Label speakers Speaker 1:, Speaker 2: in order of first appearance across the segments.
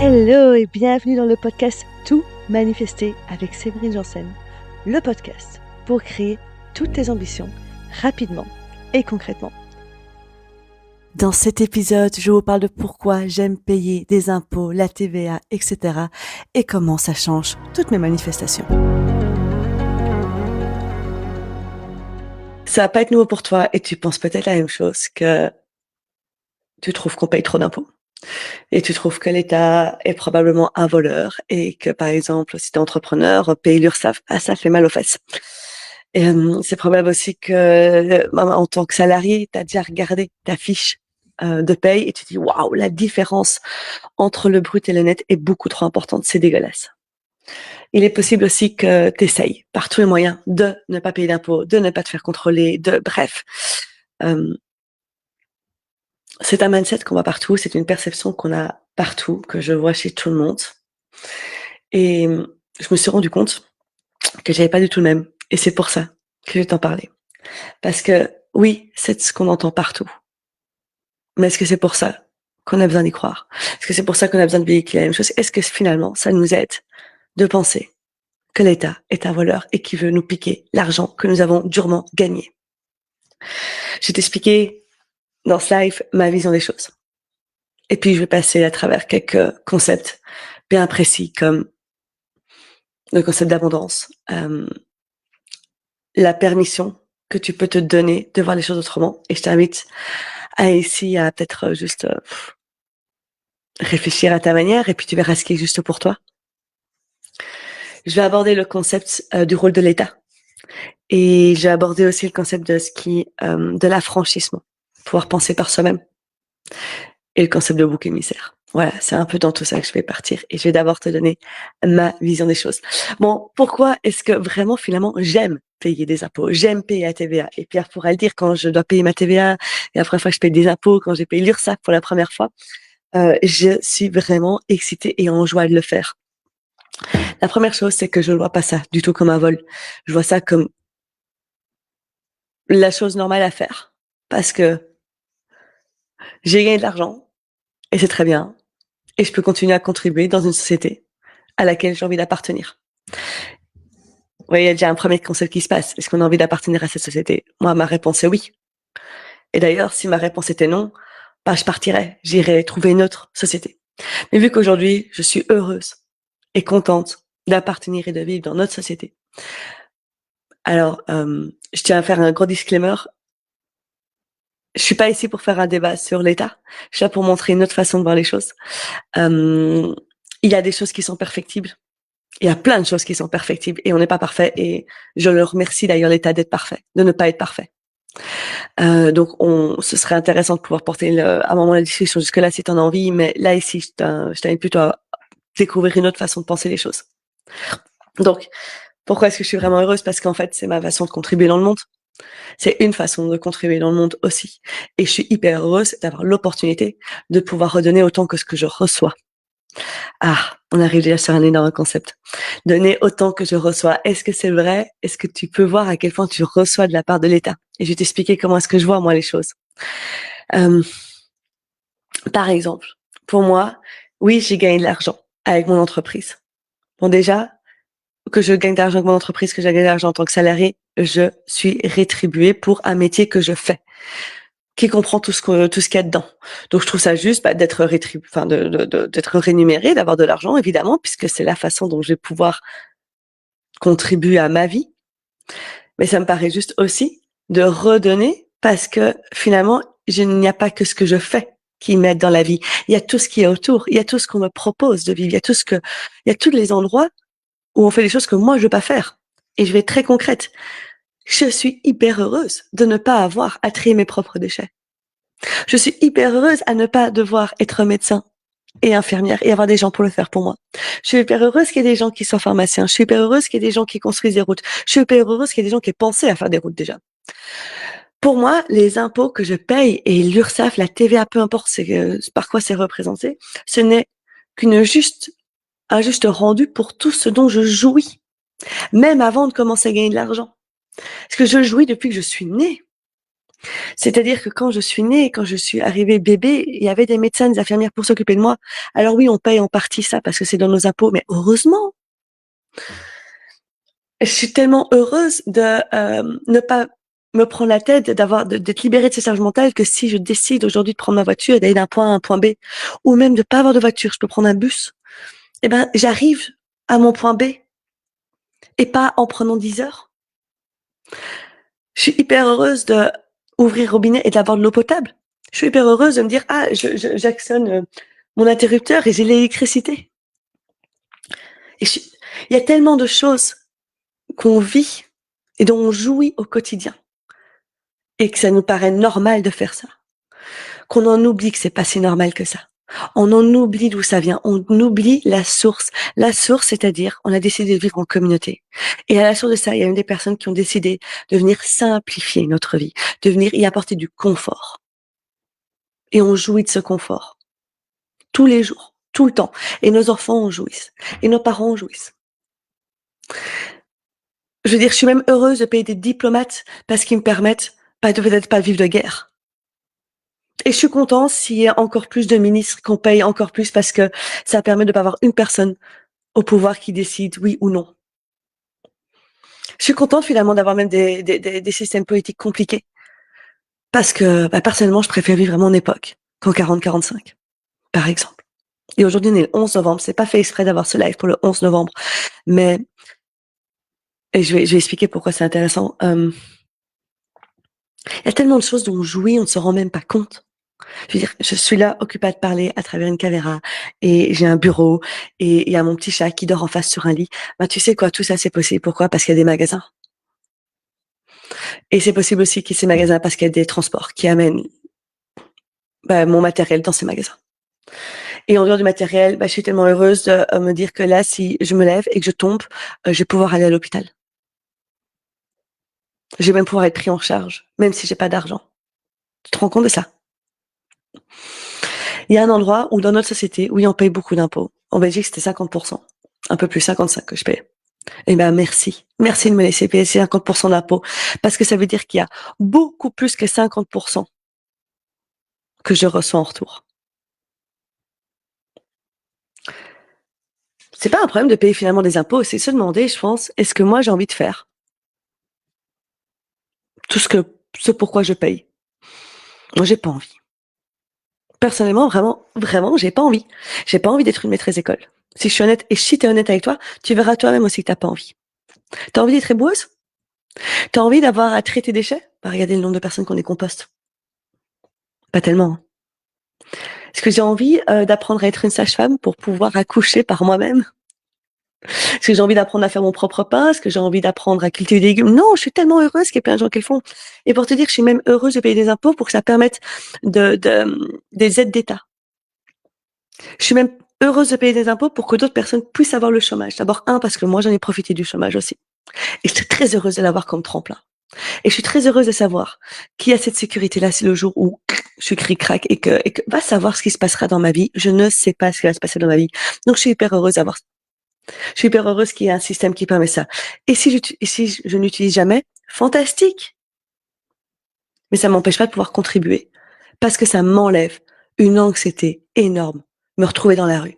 Speaker 1: Hello et bienvenue dans le podcast Tout manifester avec Séverine Janssen, le podcast pour créer toutes tes ambitions rapidement et concrètement. Dans cet épisode, je vous parle de pourquoi j'aime payer des impôts, la TVA, etc. et comment ça change toutes mes manifestations. Ça va pas être nouveau pour toi et tu penses peut-être la même chose, que tu trouves qu'on paye trop d'impôts. Et tu trouves que l'État est probablement un voleur et que, par exemple, si tu es entrepreneur, payer l'URSSAF, ça fait mal aux fesses. Et c'est probable aussi que, en tant que salarié, tu as déjà regardé ta fiche de paye et tu te dis waouh, la différence entre le brut et le net est beaucoup trop importante, c'est dégueulasse. Il est possible aussi que tu essayes par tous les moyens de ne pas payer d'impôts, de ne pas te faire contrôler, bref. C'est un mindset qu'on voit partout, c'est une perception qu'on a partout, que je vois chez tout le monde. Et je me suis rendu compte que j'avais pas du tout le même. Et c'est pour ça que je vais t'en parler. Parce que oui, c'est ce qu'on entend partout. Mais est-ce que c'est pour ça qu'on a besoin d'y croire? Est-ce que c'est pour ça qu'on a besoin de véhiculer la même chose? Est-ce que finalement, ça nous aide de penser que l'État est un voleur et qui veut nous piquer l'argent que nous avons durement gagné? Je vais t'expliquer dans ce live ma vision des choses. Et puis, je vais passer à travers quelques concepts bien précis comme le concept d'abondance, la permission que tu peux te donner de voir les choses autrement. Et je t'invite à peut-être juste réfléchir à ta manière et puis tu verras ce qui est juste pour toi. Je vais aborder le concept du rôle de l'État et je vais aborder aussi le concept de l'affranchissement, pouvoir penser par soi-même, et le concept de bouc émissaire. Voilà, c'est un peu dans tout ça que je vais partir et je vais d'abord te donner ma vision des choses. Bon, pourquoi est-ce que vraiment finalement j'aime payer des impôts, j'aime payer la TVA? Et Pierre pourra le dire, quand je dois payer ma TVA et la première fois que je paye des impôts, quand j'ai payé l'URSSAF pour la première fois, je suis vraiment excitée et en joie de le faire. La première chose, c'est que je ne vois pas ça du tout comme un vol. Je vois ça comme la chose normale à faire parce que j'ai gagné de l'argent et c'est très bien et je peux continuer à contribuer dans une société à laquelle j'ai envie d'appartenir. Oui, il y a déjà un premier concept qui se passe. Est-ce qu'on a envie d'appartenir à cette société? Moi, ma réponse est oui. Et d'ailleurs, si ma réponse était non, je partirais. J'irais trouver une autre société. Mais vu qu'aujourd'hui, je suis heureuse et contente d'appartenir et de vivre dans notre société. Alors, je tiens à faire un gros disclaimer. Je suis pas ici pour faire un débat sur l'État. Je suis là pour montrer une autre façon de voir les choses. Il y a des choses qui sont perfectibles. Il y a plein de choses qui sont perfectibles et on n'est pas parfait. Et je le remercie d'ailleurs l'État d'être parfait, de ne pas être parfait. Donc, ce serait intéressant de pouvoir porter à un moment la discussion jusque-là si tu en as envie. Mais là, ici, je t'invite plutôt à découvrir une autre façon de penser les choses. Donc, pourquoi est-ce que je suis vraiment heureuse? Parce qu'en fait, c'est ma façon de contribuer dans le monde. C'est une façon de contribuer dans le monde aussi. Et je suis hyper heureuse d'avoir l'opportunité de pouvoir redonner autant que ce que je reçois. Ah, on arrive déjà sur un énorme concept. Donner autant que je reçois. Est-ce que c'est vrai? Est-ce que tu peux voir à quel point tu reçois de la part de l'État? Et je vais t'expliquer comment est-ce que je vois, moi, les choses. Par exemple, pour moi, oui, j'ai gagné de l'argent avec mon entreprise. Bon, déjà, que je gagne de l'argent avec mon entreprise, que je gagne de l'argent en tant que salarié, je suis rétribuée pour un métier que je fais, qui comprend tout ce qu'il y a dedans. Donc, je trouve ça juste d'être d'être rémunéré, d'avoir de l'argent, évidemment, puisque c'est la façon dont je vais pouvoir contribuer à ma vie. Mais ça me paraît juste aussi de redonner parce que finalement, il n'y a pas que ce que je fais qui m'aide dans la vie. Il y a tout ce qui est autour. Il y a tout ce qu'on me propose de vivre. Il y a tous les endroits où on fait des choses que moi, je veux pas faire. Et je vais être très concrète. Je suis hyper heureuse de ne pas avoir à trier mes propres déchets. Je suis hyper heureuse à ne pas devoir être médecin et infirmière et avoir des gens pour le faire pour moi. Je suis hyper heureuse qu'il y ait des gens qui soient pharmaciens. Je suis hyper heureuse qu'il y ait des gens qui construisent des routes. Je suis hyper heureuse qu'il y ait des gens qui aient pensé à faire des routes déjà. Pour moi, les impôts que je paye et l'URSSAF, la TVA, peu importe par quoi c'est représenté, ce n'est un juste rendu pour tout ce dont je jouis, même avant de commencer à gagner de l'argent. Parce que je jouis depuis que je suis née. C'est-à-dire que quand je suis née, quand je suis arrivée bébé, il y avait des médecins, des infirmières pour s'occuper de moi. Alors oui, on paye en partie ça parce que c'est dans nos impôts, mais heureusement. Je suis tellement heureuse de ne pas me prendre la tête, d'être libérée de ces charges mentales que si je décide aujourd'hui de prendre ma voiture et d'aller d'un point A à un point B, ou même de pas avoir de voiture, je peux prendre un bus, eh ben, j'arrive à mon point B et pas en prenant 10 heures. Je suis hyper heureuse de ouvrir le robinet et d'avoir de l'eau potable. Je suis hyper heureuse de me dire, ah, j'actionne mon interrupteur et j'ai l'électricité. Et il y a tellement de choses qu'on vit et dont on jouit au quotidien et que ça nous paraît normal de faire ça, qu'on en oublie que c'est pas si normal que ça. On en oublie d'où ça vient. On oublie la source. La source, c'est-à-dire, on a décidé de vivre en communauté. Et à la source de ça, il y a même des personnes qui ont décidé de venir simplifier notre vie, de venir y apporter du confort. Et on jouit de ce confort. Tous les jours, tout le temps. Et nos enfants en jouissent. Et nos parents en jouissent. Je veux dire, je suis même heureuse de payer des diplomates parce qu'ils me permettent peut-être pas de vivre de guerre. Et je suis contente s'il y a encore plus de ministres qu'on paye encore plus parce que ça permet de pas avoir une personne au pouvoir qui décide oui ou non. Je suis contente finalement d'avoir même des systèmes politiques compliqués parce que personnellement, je préfère vivre à mon époque qu'en 40-45, par exemple. Et aujourd'hui, on est le 11 novembre. C'est pas fait exprès d'avoir ce live pour le 11 novembre, mais et je vais expliquer pourquoi c'est intéressant. Il y a tellement de choses dont on jouit, on ne se rend même pas compte. Je veux dire, je suis là, occupée de parler à travers une caméra, et j'ai un bureau, et il y a mon petit chat qui dort en face sur un lit. Tu sais quoi, tout ça c'est possible. Pourquoi? Parce qu'il y a des magasins. Et c'est possible aussi qu'il y ait ces magasins parce qu'il y a des transports qui amènent mon matériel dans ces magasins. Et en dehors du matériel, je suis tellement heureuse de me dire que là, si je me lève et que je tombe, je vais pouvoir aller à l'hôpital. Je vais même pouvoir être pris en charge, même si j'ai pas d'argent. Tu te rends compte de ça? Il y a un endroit où dans notre société, oui, on paye beaucoup d'impôts. En Belgique, c'était 50%. Un peu plus, 55 que je paye. Eh ben, merci. Merci de me laisser payer ces 50% d'impôts. Parce que ça veut dire qu'il y a beaucoup plus que 50% que je reçois en retour. C'est pas un problème de payer finalement des impôts, c'est se demander, je pense, est-ce que moi j'ai envie de faire tout ce pourquoi je paye? Moi, j'ai pas envie. Personnellement, vraiment, vraiment, j'ai pas envie. J'ai pas envie d'être une maîtresse d'école. Si je suis honnête, et si t'es honnête avec toi, tu verras toi-même aussi que t'as pas envie. T'as envie d'être éboueuse? T'as envie d'avoir à traiter tes déchets? Regardez le nombre de personnes qu'on décomposte. Pas tellement. Hein. Est-ce que j'ai envie d'apprendre à être une sage-femme pour pouvoir accoucher par moi-même? Est-ce que j'ai envie d'apprendre à faire mon propre pain? Est-ce que j'ai envie d'apprendre à cultiver des légumes? Non, je suis tellement heureuse qu'il y ait plein de gens qui le font. Et pour te dire, je suis même heureuse de payer des impôts pour que ça permette des aides d'État. Je suis même heureuse de payer des impôts pour que d'autres personnes puissent avoir le chômage. D'abord, parce que moi, j'en ai profité du chômage aussi. Et je suis très heureuse de l'avoir comme tremplin. Et je suis très heureuse de savoir qu'il y a cette sécurité-là, c'est le jour où je suis cric-crac et que va savoir ce qui se passera dans ma vie. Je ne sais pas ce qui va se passer dans ma vie. Donc, je suis hyper heureuse d'avoir ça. Je suis hyper heureuse qu'il y ait un système qui permet ça. Et si je n'utilise jamais, fantastique. Mais ça m'empêche pas de pouvoir contribuer. Parce que ça m'enlève une anxiété énorme. Me retrouver dans la rue.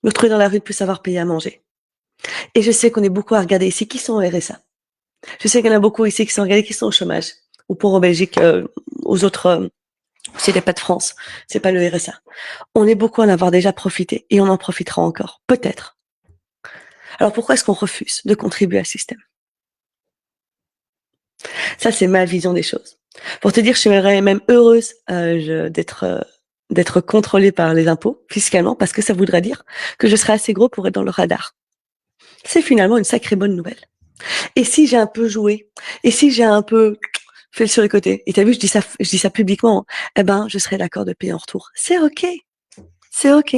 Speaker 1: Me retrouver dans la rue de plus savoir payer à manger. Et je sais qu'on est beaucoup à regarder ici qui sont au RSA. Je sais qu'il y en a beaucoup ici qui sont regardés qui sont au chômage. Ou pour en Belgique, aux autres, c'est pas de France. C'est pas le RSA. On est beaucoup à en avoir déjà profité et on en profitera encore. Peut-être. Alors pourquoi est-ce qu'on refuse de contribuer à ce système? Ça, c'est ma vision des choses. Pour te dire, je serais même heureuse d'être contrôlée par les impôts fiscalement parce que ça voudrait dire que je serais assez gros pour être dans le radar. C'est finalement une sacrée bonne nouvelle. Et si j'ai un peu joué, et si j'ai un peu fait le sur les côtés, et t'as vu, je dis ça publiquement, eh ben, je serais d'accord de payer en retour. C'est ok. C'est ok.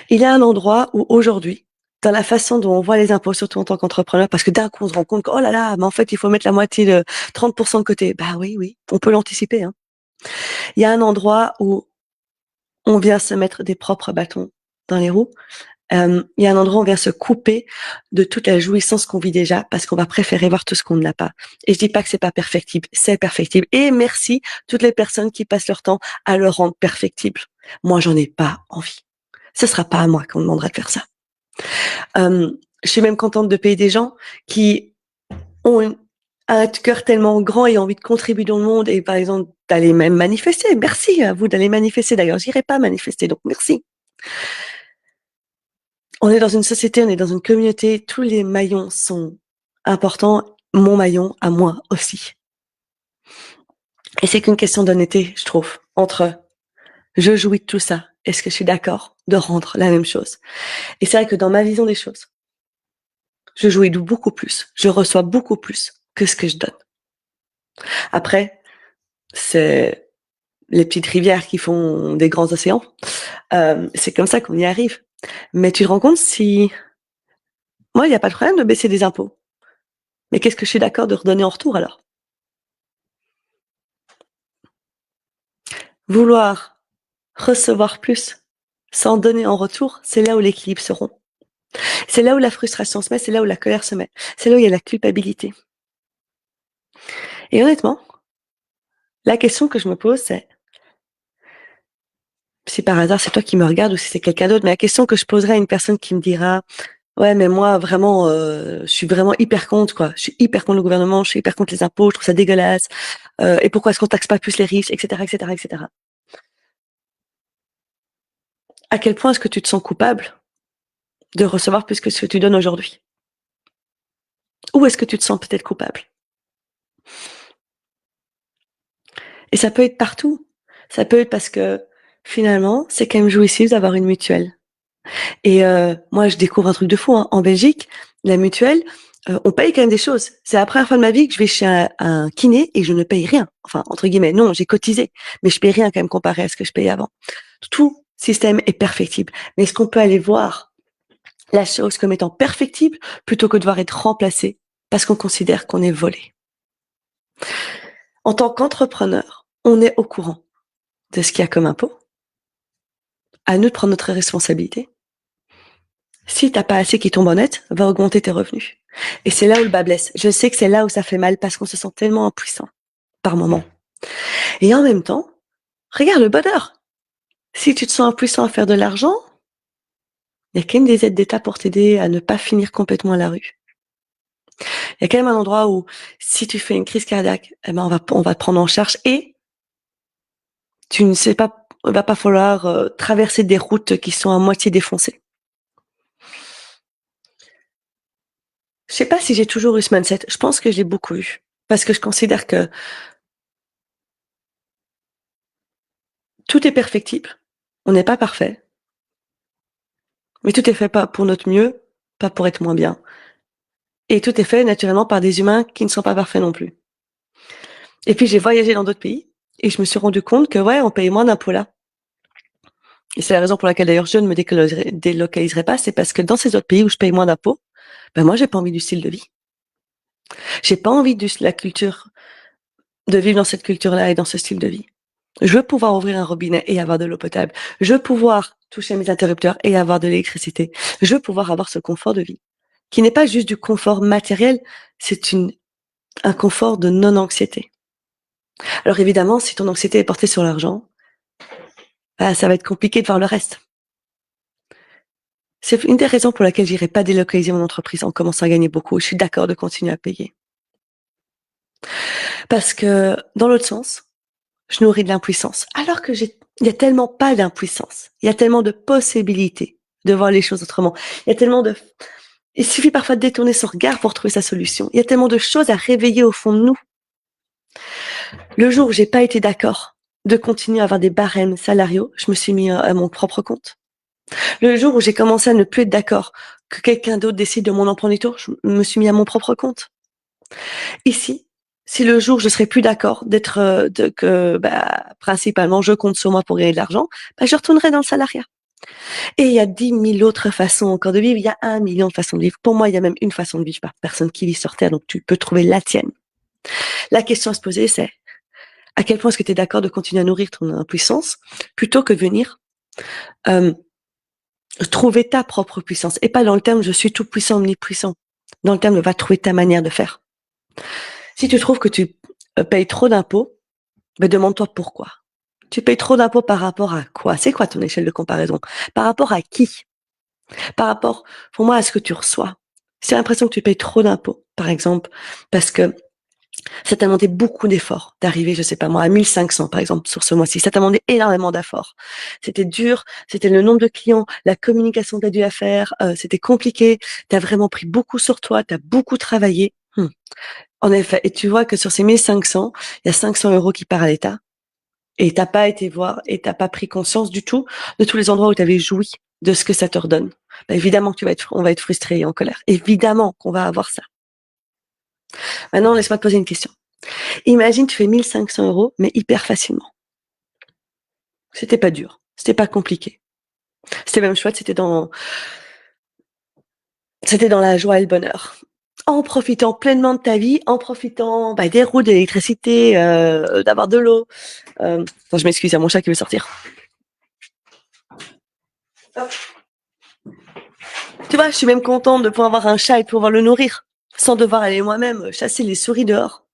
Speaker 1: Il y a un endroit où aujourd'hui, dans la façon dont on voit les impôts, surtout en tant qu'entrepreneur, parce que d'un coup, on se rend compte que, oh là là, mais en fait, il faut mettre la moitié de 30% de côté. Bah oui, oui, on peut l'anticiper, hein. Il y a un endroit où on vient se mettre des propres bâtons dans les roues, il y a un endroit où on vient se couper de toute la jouissance qu'on vit déjà parce qu'on va préférer voir tout ce qu'on n'a pas. Et je dis pas que c'est pas perfectible, c'est perfectible. Et merci toutes les personnes qui passent leur temps à le rendre perfectible. Moi, j'en ai pas envie. Ce sera pas à moi qu'on demandera de faire ça. Je suis même contente de payer des gens qui ont un cœur tellement grand et envie de contribuer dans le monde et par exemple d'aller même manifester. Merci à vous d'aller manifester. D'ailleurs, j'irai pas manifester, donc merci. On est dans une société, on est dans une communauté, tous les maillons sont importants, mon maillon à moi aussi. Et c'est qu'une question d'honnêteté, je trouve, entre je jouis de tout ça, est-ce que je suis d'accord de rendre la même chose? Et c'est vrai que dans ma vision des choses, je jouis de beaucoup plus, je reçois beaucoup plus que ce que je donne. Après, c'est les petites rivières qui font des grands océans. C'est comme ça qu'on y arrive. Mais tu te rends compte si moi, il n'y a pas de problème de baisser des impôts. Mais qu'est-ce que je suis d'accord de redonner en retour alors? Vouloir recevoir plus sans donner en retour, c'est là où l'équilibre se rompt. C'est là où la frustration se met, c'est là où la colère se met. C'est là où il y a la culpabilité. Et honnêtement, la question que je me pose, c'est si par hasard c'est toi qui me regardes ou si c'est quelqu'un d'autre, mais la question que je poserais à une personne qui me dira ouais, mais moi vraiment, je suis vraiment hyper contre quoi. Je suis hyper contre le gouvernement, je suis hyper contre les impôts, je trouve ça dégueulasse. Et pourquoi est-ce qu'on taxe pas plus les riches, etc., etc., etc. À quel point est-ce que tu te sens coupable de recevoir plus que ce que tu donnes aujourd'hui? Ou est-ce que tu te sens peut-être coupable? Et ça peut être partout. Ça peut être parce que finalement, c'est quand même jouissif d'avoir une mutuelle. Et moi, je découvre un truc de fou, hein. En Belgique, la mutuelle, on paye quand même des choses. C'est la première fois de ma vie que je vais chez un kiné et je ne paye rien. Enfin, entre guillemets, non, j'ai cotisé, mais je paye rien quand même comparé à ce que je payais avant. Tout système est perfectible. Mais est-ce qu'on peut aller voir la chose comme étant perfectible plutôt que de devoir être remplacé parce qu'on considère qu'on est volé? En tant qu'entrepreneur, on est au courant de ce qu'il y a comme impôt. À nous de prendre notre responsabilité. Si t'as pas assez qui tombe en net, va augmenter tes revenus. Et c'est là où le bas blesse. Je sais que c'est là où ça fait mal parce qu'on se sent tellement impuissant par moment. Et en même temps, regarde le bonheur. Si tu te sens impuissant à faire de l'argent, il y a quand même des aides d'État pour t'aider à ne pas finir complètement à la rue. Il y a quand même un endroit où si tu fais une crise cardiaque, eh ben on va te prendre en charge et tu ne sais pas, il va pas falloir traverser des routes qui sont à moitié défoncées. Je sais pas si j'ai toujours eu ce mindset. Je pense que je l'ai beaucoup eu. Parce que je considère que tout est perfectible. On n'est pas parfait. Mais tout est fait pas pour notre mieux, pas pour être moins bien. Et tout est fait naturellement par des humains qui ne sont pas parfaits non plus. Et puis j'ai voyagé dans d'autres pays et je me suis rendu compte que ouais, on paye moins d'impôts là. Et c'est la raison pour laquelle d'ailleurs je ne me délocaliserai pas, c'est parce que dans ces autres pays où je paye moins d'impôts, ben moi j'ai pas envie du style de vie. J'ai pas envie de la culture, de vivre dans cette culture-là et dans ce style de vie. Je veux pouvoir ouvrir un robinet et avoir de l'eau potable. Je veux pouvoir toucher mes interrupteurs et avoir de l'électricité. Je veux pouvoir avoir ce confort de vie, qui n'est pas juste du confort matériel, c'est un confort de non-anxiété. Alors évidemment, si ton anxiété est portée sur l'argent, bah, ça va être compliqué de voir le reste. C'est une des raisons pour laquelle j'irai pas délocaliser mon entreprise en commençant à gagner beaucoup. Je suis d'accord de continuer à payer. Parce que, dans l'autre sens, je nourris de l'impuissance. Alors que il y a tellement pas d'impuissance. Il y a tellement de possibilités de voir les choses autrement. Il y a tellement de, il suffit parfois de détourner son regard pour trouver sa solution. Il y a tellement de choses à réveiller au fond de nous. Le jour où j'ai pas été d'accord de continuer à avoir des barèmes salariaux, je me suis mis à mon propre compte. Le jour où j'ai commencé à ne plus être d'accord que quelqu'un d'autre décide de mon emploi du temps, je me suis mis à mon propre compte. Ici, si le jour où je serai plus d'accord d'être que principalement je compte sur moi pour gagner de l'argent, je retournerai dans le salariat. Et il y a 10 000 autres façons encore de vivre. Il y a 1 million de façons de vivre. Pour moi, il y a même une façon de vivre par personne qui vit sur Terre, donc tu peux trouver la tienne. La question à se poser, c'est à quel point est-ce que tu es d'accord de continuer à nourrir ton impuissance plutôt que de venir Trouver ta propre puissance et pas dans le terme je suis tout puissant, omnipuissant. Dans le terme de va trouver ta manière de faire. Si tu trouves que tu payes trop d'impôts, ben demande-toi pourquoi. Tu payes trop d'impôts par rapport à quoi? C'est quoi ton échelle de comparaison? Par rapport à qui? Par rapport, pour moi, à ce que tu reçois. Si tu as l'impression que tu payes trop d'impôts, par exemple, parce que ça t'a demandé beaucoup d'efforts d'arriver, je sais pas moi, à 1500 par exemple sur ce mois-ci. Ça t'a demandé énormément d'efforts. C'était dur, c'était le nombre de clients, la communication que tu as dû à faire, c'était compliqué. Tu as vraiment pris beaucoup sur toi, tu as beaucoup travaillé. En effet, et tu vois que sur ces 1500, il y a 500 € qui partent à l'État. Et t'as pas été voir et t'as pas pris conscience du tout de tous les endroits où tu avais joui de ce que ça te redonne. Bah, évidemment que on va être frustré et en colère. Évidemment qu'on va avoir ça. Maintenant, laisse-moi te poser une question. Imagine, tu fais 1500 €, mais hyper facilement. C'était pas dur. C'était pas compliqué. C'était même chouette. C'était dans la joie et le bonheur. En profitant pleinement de ta vie, en profitant des routes, de l'électricité, d'avoir de l'eau. Attends, je m'excuse, il y a mon chat qui veut sortir. Hop. Tu vois, je suis même contente de pouvoir avoir un chat et de pouvoir le nourrir, sans devoir aller moi-même chasser les souris dehors.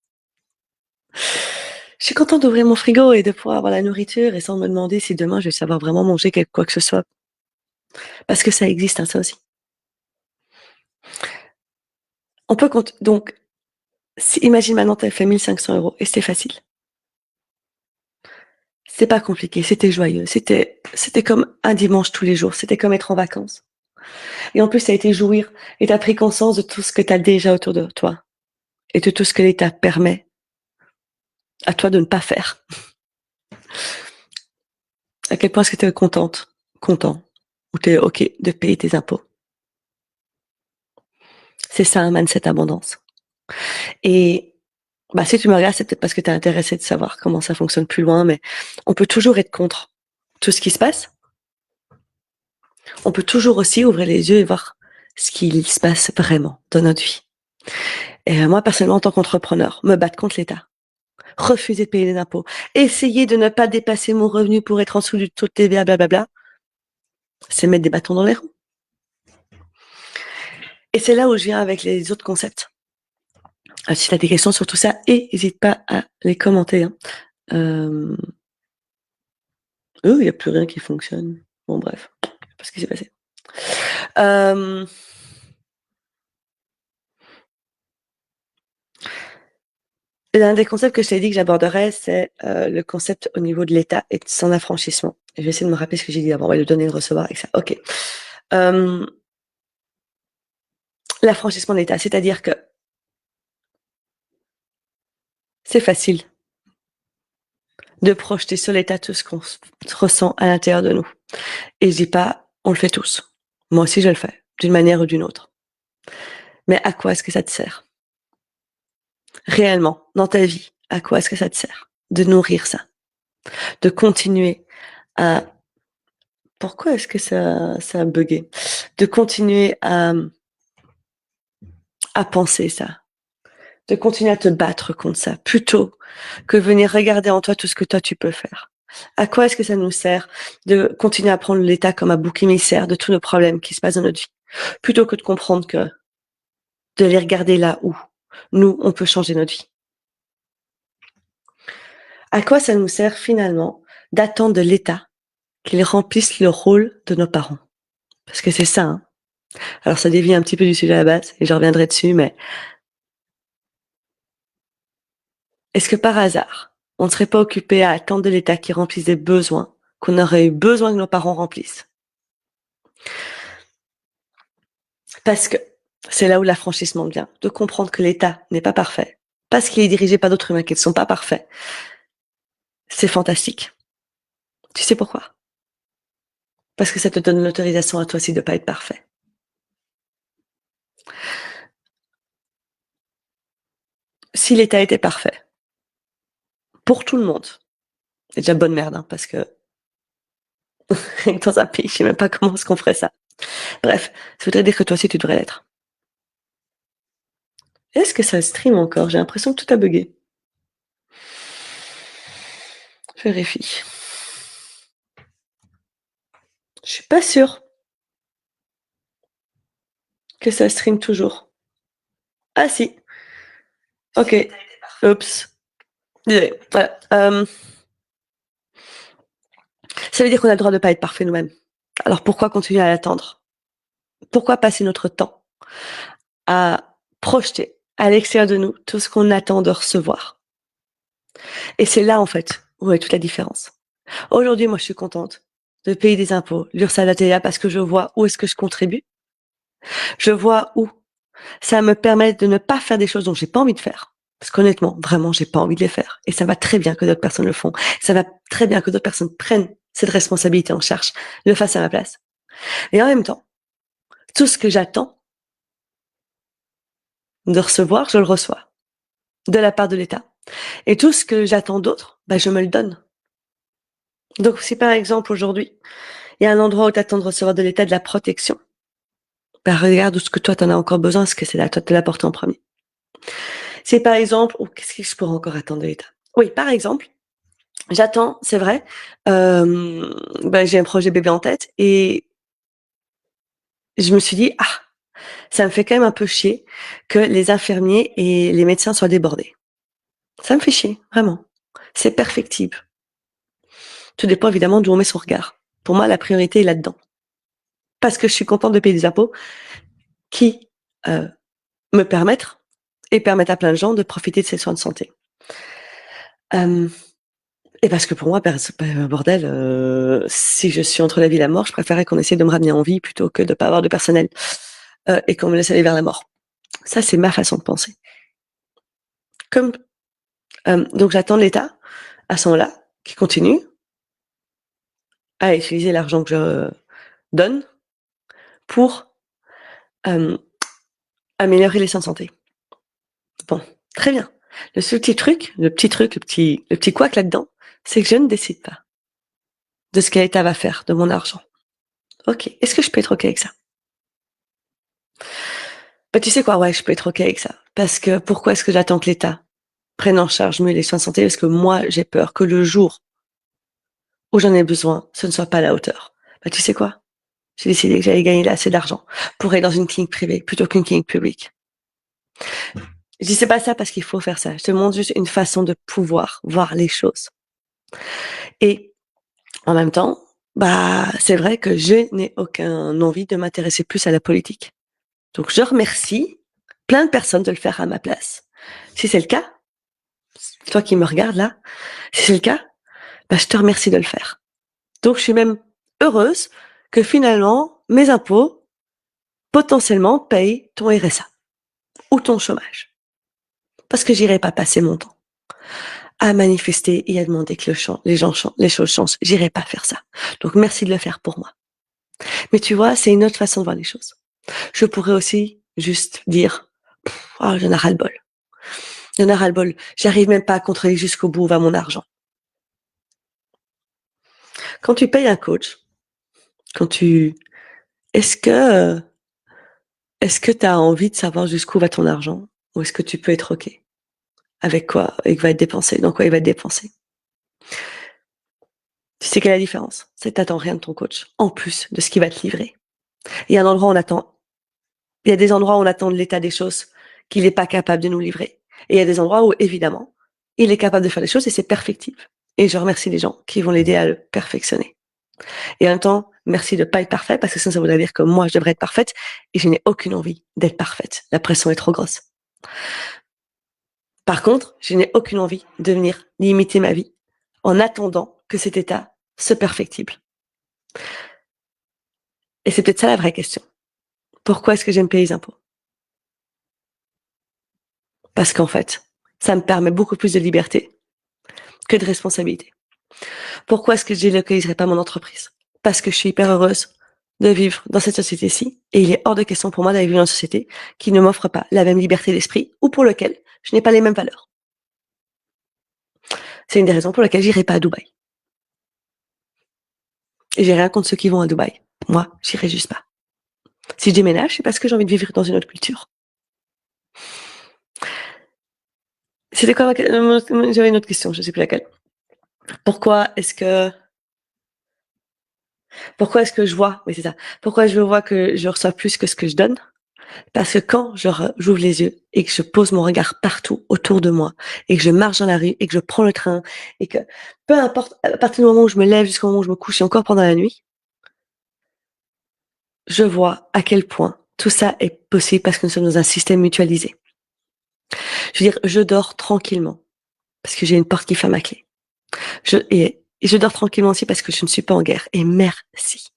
Speaker 1: Je suis contente d'ouvrir mon frigo et de pouvoir avoir la nourriture et sans me demander si demain je vais savoir vraiment manger quoi que ce soit. Parce que ça existe, hein, ça aussi. On peut donc, imagine maintenant tu as fait 1500 € et c'était facile. C'est pas compliqué, c'était joyeux, c'était comme un dimanche tous les jours, c'était comme être en vacances. Et en plus, ça a été jouir et tu as pris conscience de tout ce que tu as déjà autour de toi et de tout ce que l'État permet à toi de ne pas faire. À quel point est-ce que tu es content, ou tu es OK de payer tes impôts? C'est ça un mindset abondance. Et si tu me regardes, c'est peut-être parce que tu es intéressé de savoir comment ça fonctionne plus loin, mais on peut toujours être contre tout ce qui se passe. On peut toujours aussi ouvrir les yeux et voir ce qu'il se passe vraiment dans notre vie. Et moi, personnellement, en tant qu'entrepreneur, me battre contre l'État, refuser de payer des impôts, essayer de ne pas dépasser mon revenu pour être en dessous du taux de TVA, blablabla, c'est mettre des bâtons dans les roues. Et c'est là où je viens avec les autres concepts. Si tu as des questions sur tout ça, n'hésite pas à les commenter. Hein. Il n'y a plus rien qui fonctionne. Bon, bref, je sais pas ce qui s'est passé. L'un des concepts que je t'ai dit que j'aborderais, c'est le concept au niveau de l'État et de son affranchissement. Je vais essayer de me rappeler ce que j'ai dit avant. On va le donner et le recevoir avec ça. OK. L'affranchissement de l'État, c'est-à-dire que c'est facile de projeter sur l'État tout ce qu'on ressent à l'intérieur de nous. Et je dis pas, on le fait tous. Moi aussi, je le fais, d'une manière ou d'une autre. Mais à quoi est-ce que ça te sert? Réellement, dans ta vie, à quoi est-ce que ça te sert? De nourrir ça. De continuer à... Pourquoi est-ce que ça a bugué? De continuer à penser ça. De continuer à te battre contre ça, plutôt que venir regarder en toi tout ce que toi tu peux faire. À quoi est-ce que ça nous sert de continuer à prendre l'État comme un bouc émissaire de tous nos problèmes qui se passent dans notre vie, plutôt que de comprendre que de les regarder là où nous, on peut changer notre vie. À quoi ça nous sert finalement d'attendre de l'État qu'il remplisse le rôle de nos parents? Parce que c'est ça. Hein. Alors ça dévie un petit peu du sujet à la base, et je reviendrai dessus, mais est-ce que par hasard, on ne serait pas occupé à attendre de l'État qui remplisse des besoins qu'on aurait eu besoin que nos parents remplissent? Parce que c'est là où l'affranchissement vient, de comprendre que l'État n'est pas parfait, parce qu'il est dirigé par d'autres humains qui ne sont pas parfaits. C'est fantastique. Tu sais pourquoi? Parce que ça te donne l'autorisation à toi aussi de ne pas être parfait. Si l'État était parfait, pour tout le monde, c'est déjà bonne merde, hein, parce que dans un pays, je sais même pas comment est-ce qu'on ferait ça. Bref, ça voudrait dire que toi aussi tu devrais l'être. Est-ce que ça stream encore? J'ai l'impression que tout a bugué. Je vérifie. Je suis pas sûre. que ça stream toujours. Ah si. Ok. Oups. Désolée. Voilà. Ça veut dire qu'on a le droit de pas être parfait nous-mêmes. Alors pourquoi continuer à l'attendre? Pourquoi passer notre temps à projeter à l'extérieur de nous tout ce qu'on attend de recevoir? Et c'est là, en fait, où est toute la différence. Aujourd'hui, moi, je suis contente de payer des impôts, l'URSSAF, la TVA, parce que je vois où est-ce que je contribue. Je vois où ça me permet de ne pas faire des choses dont j'ai pas envie de faire. Parce qu'honnêtement, vraiment, j'ai pas envie de les faire. Et ça va très bien que d'autres personnes le font. Ça va très bien que d'autres personnes prennent cette responsabilité en charge, le fassent à ma place. Et en même temps, tout ce que j'attends de recevoir, je le reçois de la part de l'État. Et tout ce que j'attends d'autre, je me le donne. Donc, si par exemple, aujourd'hui, il y a un endroit où tu attends de recevoir de l'État de la protection, regarde ce que toi, tu en as encore besoin, parce que c'est là, toi, de te l'apporter en premier. C'est par exemple, qu'est-ce que je pourrais encore attendre de l'État? Oui, par exemple, j'attends, c'est vrai, j'ai un projet bébé en tête et je me suis dit: «Ah, ça me fait quand même un peu chier que les infirmiers et les médecins soient débordés». Ça me fait chier, vraiment. C'est perfectible. Tout dépend évidemment d'où on met son regard. Pour moi, la priorité est là-dedans. Parce que je suis contente de payer des impôts qui, heu, me permettent et permettent à plein de gens de profiter de ces soins de santé. Et parce que pour moi, bordel, si je suis entre la vie et la mort, je préférerais qu'on essaie de me ramener en vie plutôt que de pas avoir de personnel, et qu'on me laisse aller vers la mort. Ça, c'est ma façon de penser. Comme, donc j'attends de l'État, à ce moment-là, qui continue à utiliser l'argent que je donne pour, hem, améliorer les soins de santé. Bon, très bien. Le seul petit truc, le petit couac là-dedans, c'est que je ne décide pas de ce que l'État va faire de mon argent. OK. Est-ce que je peux être OK avec ça? Tu sais quoi? Ouais, je peux être OK avec ça. Parce que pourquoi est-ce que j'attends que l'État prenne en charge mieux les soins de santé? Parce que moi, j'ai peur que le jour où j'en ai besoin, ce ne soit pas à la hauteur. Tu sais quoi? J'ai décidé que j'allais gagner là assez d'argent pour aller dans une clinique privée plutôt qu'une clinique publique. Je dis c'est pas ça parce qu'il faut faire ça. Je te montre juste une façon de pouvoir voir les choses. Et en même temps, c'est vrai que je n'ai aucun envie de m'intéresser plus à la politique. Donc je remercie plein de personnes de le faire à ma place. Si c'est le cas, toi qui me regardes là, si c'est le cas, je te remercie de le faire. Donc je suis même heureuse que finalement mes impôts potentiellement payent ton RSA ou ton chômage. Parce que j'irai pas passer mon temps à manifester et à demander que les choses changent. J'irai pas faire ça. Donc merci de le faire pour moi. Mais tu vois, c'est une autre façon de voir les choses. Je pourrais aussi juste dire, oh, j'en ai ras-le-bol. J'en ai ras-le-bol. J'arrive même pas à contrôler jusqu'au bout où va mon argent. Quand tu payes un coach, quand tu, est-ce que, est-ce que tu as envie de savoir jusqu'où va ton argent? Ou est-ce que tu peux être OK avec quoi il va être dépensé, dans quoi il va être dépensé? Tu sais quelle est la différence? C'est que t'attends rien de ton coach, en plus de ce qu'il va te livrer. Il y a il y a des endroits où on attend de l'état des choses qu'il n'est pas capable de nous livrer. Et il y a des endroits où, évidemment, il est capable de faire des choses et c'est perfectible. Et je remercie les gens qui vont l'aider à le perfectionner. Et en même temps, merci de pas être parfait parce que ça voudrait dire que moi, je devrais être parfaite et je n'ai aucune envie d'être parfaite. La pression est trop grosse. Par contre, je n'ai aucune envie de venir limiter ma vie en attendant que cet état se perfectible. Et c'est peut-être ça la vraie question. Pourquoi est-ce que j'aime payer les impôts? Parce qu'en fait, ça me permet beaucoup plus de liberté que de responsabilité. Pourquoi est-ce que je délocaliserai pas mon entreprise? Parce que je suis hyper heureuse de vivre dans cette société-ci et il est hors de question pour moi d'aller vivre dans une société qui ne m'offre pas la même liberté d'esprit ou pour lequel je n'ai pas les mêmes valeurs. C'est une des raisons pour lesquelles j'irai pas à Dubaï. Et j'ai rien contre ceux qui vont à Dubaï. Moi, j'irai juste pas. Si je déménage, c'est parce que j'ai envie de vivre dans une autre culture. C'était quoi j'avais une autre question, je sais plus laquelle. Pourquoi est-ce que Pourquoi est-ce que je vois, oui c'est ça, pourquoi je vois que je reçois plus que ce que je donne? Parce que quand j'ouvre les yeux et que je pose mon regard partout autour de moi et que je marche dans la rue et que je prends le train et que peu importe, à partir du moment où je me lève jusqu'au moment où je me couche et encore pendant la nuit, je vois à quel point tout ça est possible parce que nous sommes dans un système mutualisé. Je veux dire, je dors tranquillement parce que j'ai une porte qui ferme à clé. Et je dors tranquillement aussi parce que je ne suis pas en guerre. Et merci.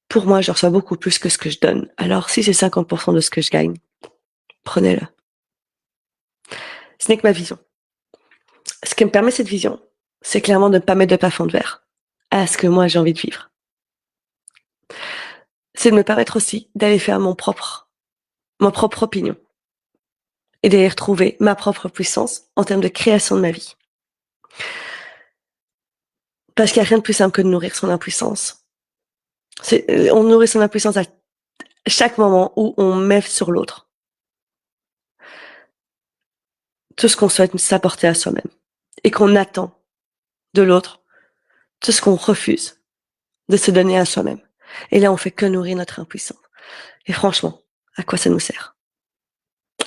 Speaker 1: Pour moi, je reçois beaucoup plus que ce que je donne. Alors, si c'est 50% de ce que je gagne, prenez-le. Ce n'est que ma vision. Ce qui me permet cette vision, c'est clairement de ne pas mettre de plafond de verre à ce que moi j'ai envie de vivre. C'est de me permettre aussi d'aller faire mon propre opinion et d'aller retrouver ma propre puissance en termes de création de ma vie. Parce qu'il n'y a rien de plus simple que de nourrir son impuissance. On nourrit son impuissance à chaque moment où on met sur l'autre tout ce qu'on souhaite s'apporter à soi-même et qu'on attend de l'autre tout ce qu'on refuse de se donner à soi-même. Et là, on fait que nourrir notre impuissance. Et franchement, à quoi ça nous sert?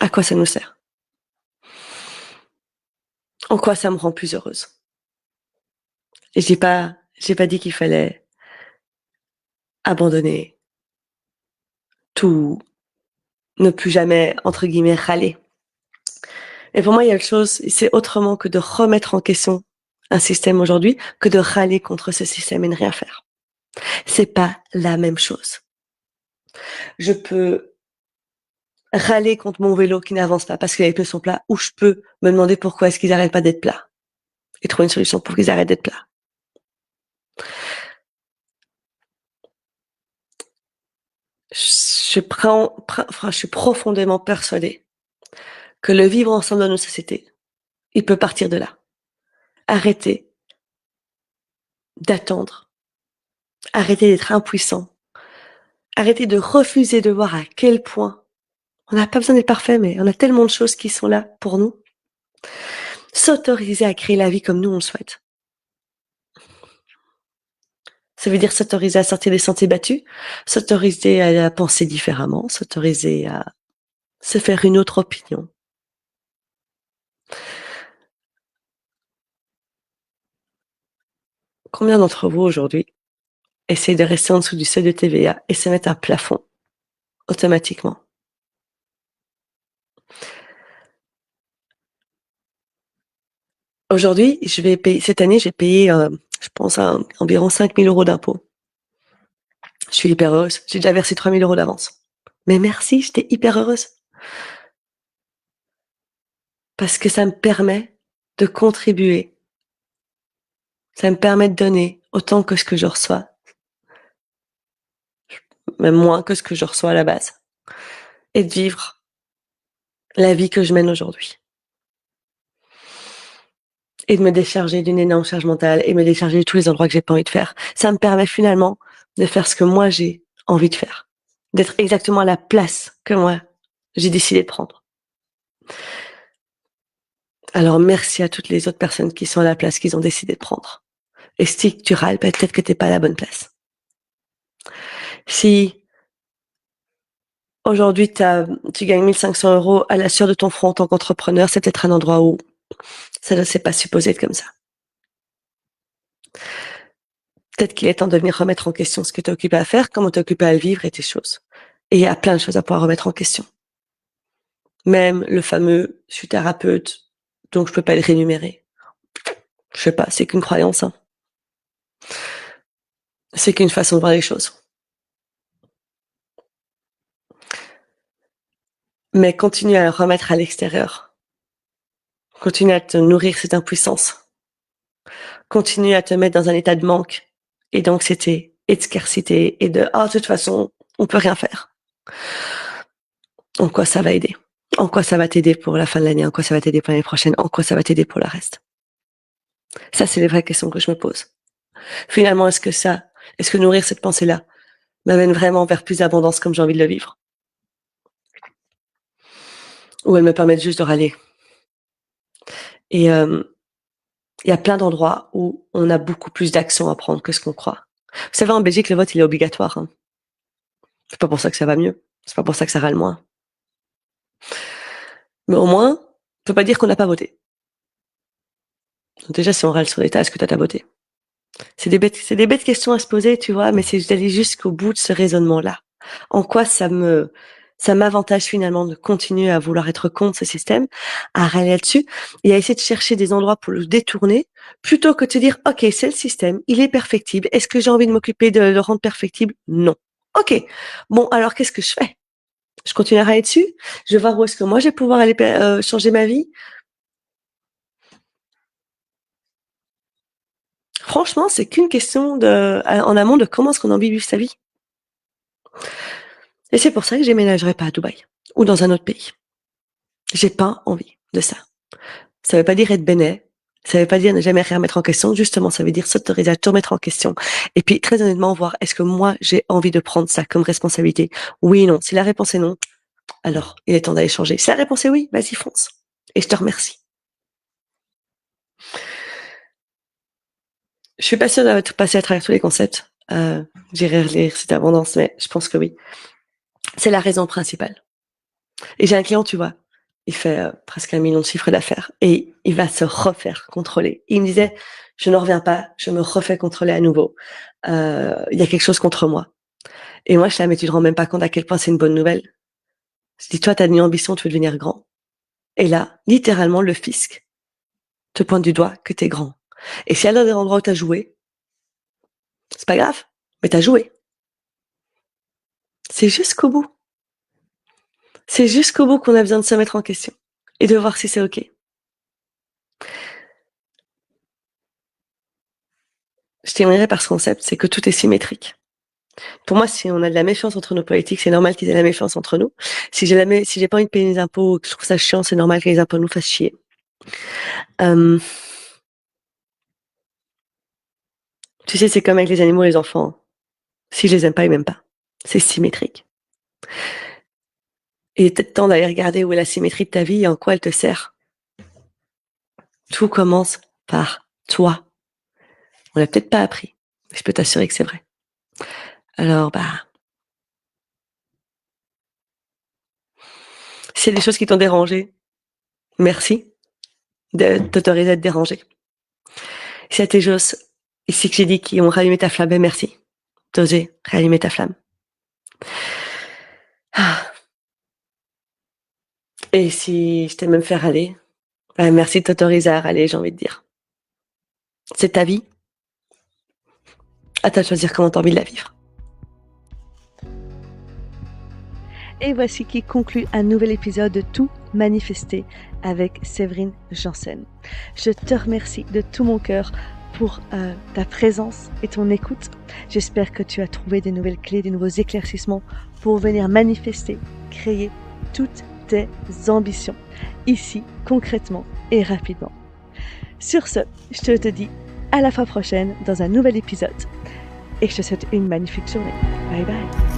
Speaker 1: À quoi ça nous sert? En quoi ça me rend plus heureuse? Et j'ai pas dit qu'il fallait abandonner tout, ne plus jamais, entre guillemets, râler. Et pour moi, il y a quelque chose, c'est autrement que de remettre en question un système aujourd'hui, que de râler contre ce système et ne rien faire. C'est pas la même chose. Je peux râler contre mon vélo qui n'avance pas parce que les pneus sont plats, ou je peux me demander pourquoi est-ce qu'ils n'arrêtent pas d'être plats et trouver une solution pour qu'ils arrêtent d'être plats. Je suis profondément persuadée que le vivre ensemble dans nos sociétés, il peut partir de là. Arrêter d'attendre, arrêter d'être impuissant, arrêter de refuser de voir à quel point on n'a pas besoin d'être parfait, mais on a tellement de choses qui sont là pour nous. S'autoriser à créer la vie comme nous on le souhaite. Ça veut dire s'autoriser à sortir des sentiers battus, s'autoriser à penser différemment, s'autoriser à se faire une autre opinion. Combien d'entre vous aujourd'hui essayent de rester en dessous du seuil de TVA et se mettre un plafond automatiquement? Aujourd'hui, cette année, j'ai payé, je pense, environ 5 000 € d'impôts. Je suis hyper heureuse. J'ai déjà versé 3 000 € d'avance. Mais merci, j'étais hyper heureuse. Parce que ça me permet de contribuer. Ça me permet de donner autant que ce que je reçois. Même moins que ce que je reçois à la base. Et de vivre la vie que je mène aujourd'hui. Et de me décharger d'une énorme charge mentale et me décharger de tous les endroits que j'ai pas envie de faire. Ça me permet finalement de faire ce que moi j'ai envie de faire. D'être exactement à la place que moi j'ai décidé de prendre. Alors merci à toutes les autres personnes qui sont à la place qu'ils ont décidé de prendre. Et si tu râles, peut-être que t'es pas à la bonne place. Si aujourd'hui tu gagnes 1 500 € à la sueur de ton front en tant qu'entrepreneur, c'est peut-être un endroit où ça ne s'est pas supposé être comme ça. Peut-être qu'il est temps de venir remettre en question ce que tu es occupé à faire, comment tu es occupé à le vivre et tes choses. Et il y a plein de choses à pouvoir remettre en question. Même le fameux je suis thérapeute, donc je peux pas être rémunéré. Je sais pas, c'est qu'une croyance, hein. C'est qu'une façon de voir les choses. Mais continue à le remettre à l'extérieur. Continue à te nourrir cette impuissance. Continue à te mettre dans un état de manque et d'anxiété et de scarcité et de de toute façon, on peut rien faire. En quoi ça va aider? En quoi ça va t'aider pour la fin de l'année? En quoi ça va t'aider pour l'année prochaine? En quoi ça va t'aider pour le reste? Ça, c'est les vraies questions que je me pose. Finalement, est-ce que nourrir cette pensée-là m'amène vraiment vers plus d'abondance comme j'ai envie de le vivre? Ou elle me permet juste de râler? Et il y a plein d'endroits où on a beaucoup plus d'actions à prendre que ce qu'on croit. Vous savez, en Belgique, le vote, il est obligatoire, hein. C'est pas pour ça que ça va mieux. C'est pas pour ça que ça râle moins. Mais au moins, on peut pas dire qu'on n'a pas voté. Donc déjà, si on râle sur l'État, est-ce que toi, tu as voté? C'est des bêtes questions à se poser, tu vois, mais c'est d'aller jusqu'au bout de ce raisonnement-là. En quoi ça m'avantage finalement de continuer à vouloir être contre ce système, à râler là-dessus et à essayer de chercher des endroits pour le détourner, plutôt que de se dire: «OK, c'est le système, il est perfectible. Est-ce que j'ai envie de m'occuper de le rendre perfectible? Non. OK. Bon, alors qu'est-ce que je fais? Je continue à râler dessus? Je vais voir où est-ce que moi je vais pouvoir aller changer ma vie?» Franchement, c'est qu'une question en amont de comment est-ce qu'on a envie de vivre sa vie. Et c'est pour ça que j'emménagerai pas à Dubaï ou dans un autre pays. J'ai pas envie de ça. Ça veut pas dire être bénet, ça veut pas dire ne jamais rien remettre en question, justement, ça veut dire s'autoriser à tout remettre en question. Et puis, très honnêtement, voir est-ce que moi, j'ai envie de prendre ça comme responsabilité? Oui, non. Si la réponse est non, alors il est temps d'aller changer. Si la réponse est oui, vas-y, fonce. Et je te remercie. Je suis pas sûre d'être passée à travers tous les concepts. J'irai relire cette abondance, mais je pense que oui. C'est la raison principale. Et j'ai un client, tu vois, il fait presque 1 million de chiffre d'affaires et il va se refaire contrôler. Il me disait: «Je n'en reviens pas, je me refais contrôler à nouveau. Il y a quelque chose contre moi.» Et moi, je suis là: «Mais tu te rends même pas compte à quel point c'est une bonne nouvelle?» Je dis: «Toi, tu as une ambition, tu veux devenir grand.» Et là, littéralement, le fisc te pointe du doigt que tu es grand. Et s'il y a des endroits où tu as joué, c'est pas grave, mais tu as joué. C'est jusqu'au bout. C'est jusqu'au bout qu'on a besoin de se mettre en question et de voir si c'est OK. Je terminerai par ce concept, c'est que tout est symétrique. Pour moi, si on a de la méfiance entre nos politiques, c'est normal qu'ils aient de la méfiance entre nous. Si j'ai pas envie de payer les impôts, que je trouve ça chiant, c'est normal que les impôts nous fassent chier. Euh, Tu sais, c'est comme avec les animaux et les enfants. Si je les aime pas, ils m'aiment pas. C'est symétrique. Et il est peut-être temps d'aller regarder où est la symétrie de ta vie et en quoi elle te sert. Tout commence par toi. On l'a peut-être pas appris, mais je peux t'assurer que c'est vrai. Alors, s'il y a des choses qui t'ont dérangé, merci de t'autoriser à te déranger. S'il y a des choses ici que j'ai dit qui ont rallumé ta flamme, merci d'oser rallumer ta flamme. Ah. Et si je t'ai même fait râler, merci de t'autoriser à râler, j'ai envie de dire. C'est ta vie. À toi de choisir comment t'as envie de la vivre. Et voici qui conclut un nouvel épisode de Tout manifester avec Séverine Janssen. Je te remercie de tout mon cœur pour ta présence et ton écoute. J'espère que tu as trouvé des nouvelles clés, des nouveaux éclaircissements pour venir manifester, créer toutes tes ambitions, ici, concrètement et rapidement. Sur ce, je te dis à la fois prochaine dans un nouvel épisode et je te souhaite une magnifique journée. Bye bye.